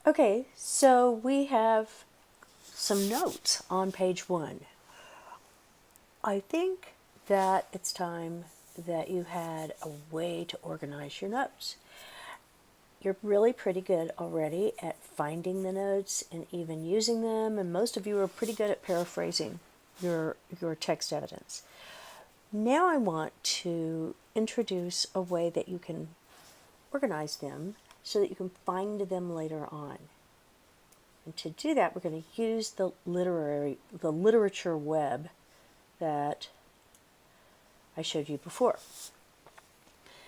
Okay, so we have some notes on page 1. I think that it's time that you had a way to organize your notes. You're really pretty good already at finding the notes and even using them, and most of you are pretty good at paraphrasing your text evidence. Now I want to introduce a way that you can organize them so that you can find them later on. And to do that, we're going to use the literature web that I showed you before.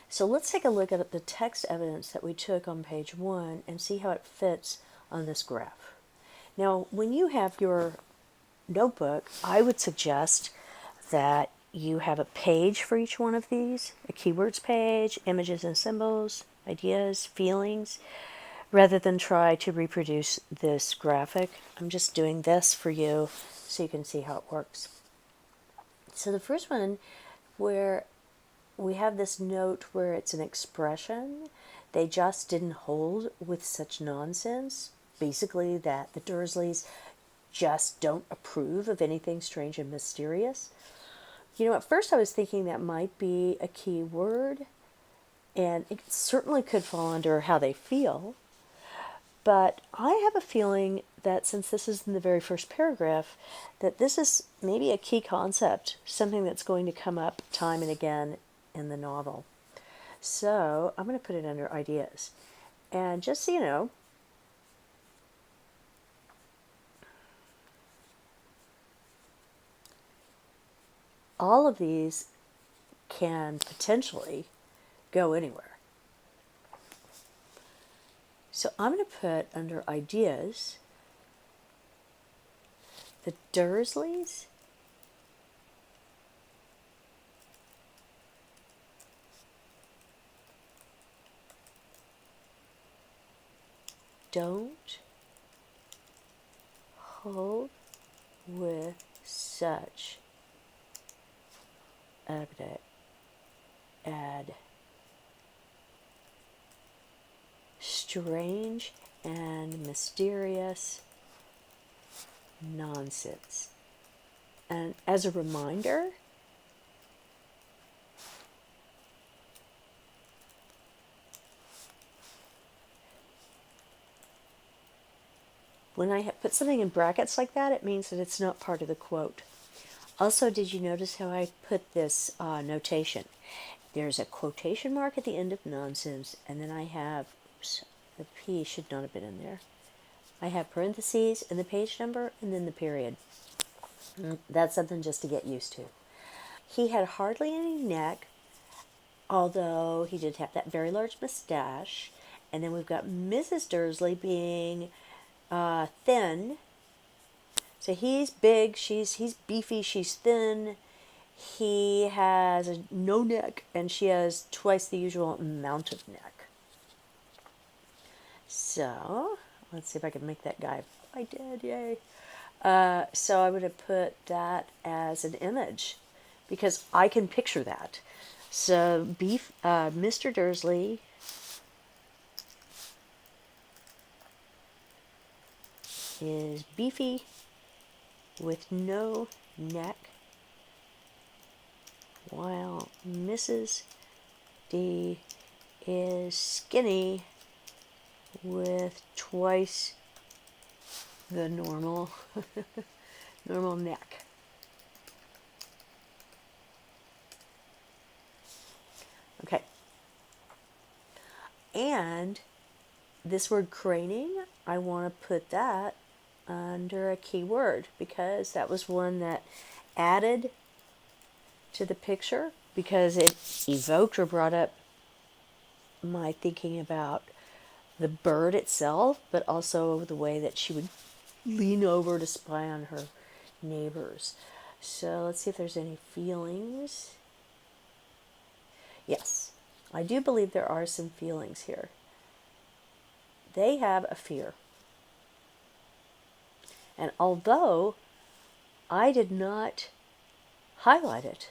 So let's take a look at the text evidence that we took on page 1 and see how it fits on this graph. Now, when you have your notebook, I would suggest that you have a page for each one of these, a keywords page, images and symbols, ideas, feelings, rather than try to reproduce this graphic. I'm just doing this for you so you can see how it works. So the first one, where we have this note where it's an expression, they just didn't hold with such nonsense. Basically, that the Dursleys just don't approve of anything strange and mysterious. You know, at first I was thinking that might be a key word, and it certainly could fall under how they feel. But I have a feeling that since this is in the very first paragraph, that this is maybe a key concept, something that's going to come up time and again in the novel. So I'm going to put it under ideas. And just so you know, all of these can potentially go anywhere. So I'm going to put under ideas the Dursleys don't hold with such strange and mysterious nonsense. And as a reminder, when I put something in brackets like that, it means that it's not part of the quote. Also, did you notice how I put this notation? There's a quotation mark at the end of nonsense, and then I have, oops, the P should not have been in there. I have parentheses and the page number and then the period. That's something just to get used to. He had hardly any neck, although he did have that very large mustache. And then we've got Mrs. Dursley being thin. So he's big, he's beefy, she's thin. He has no neck, and she has twice the usual amount of neck. So let's see if I can make that guy. I did, yay. So I'm going to put that as an image because I can picture that. So Mr. Dursley is beefy with no neck, while Mrs. D is skinny with twice the normal neck. Okay. And this word craning, I want to put that under a keyword because that was one that added to the picture because it evoked or brought up my thinking about the bird itself, but also the way that she would lean over to spy on her neighbors. So let's see if there's any feelings. Yes, I do believe there are some feelings here. They have a fear. And although I did not highlight it,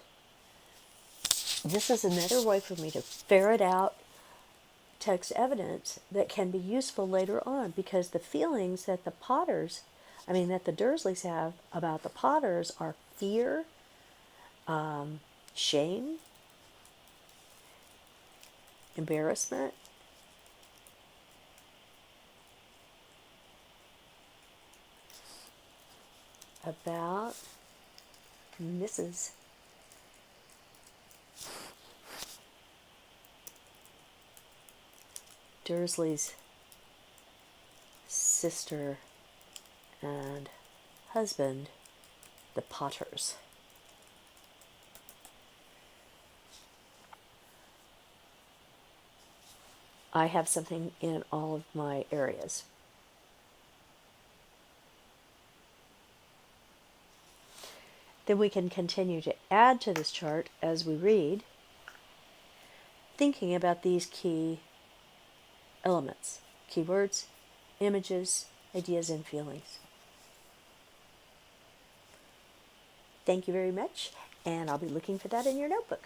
this is another way for me to ferret out, text evidence that can be useful later on, because the feelings that that the Dursleys have about the Potters are fear, shame, embarrassment, about Mrs. Dursley's sister and husband, the Potters. I have something in all of my areas. Then we can continue to add to this chart as we read, thinking about these key elements, keywords, images, ideas, and feelings. Thank you very much, and I'll be looking for that in your notebook.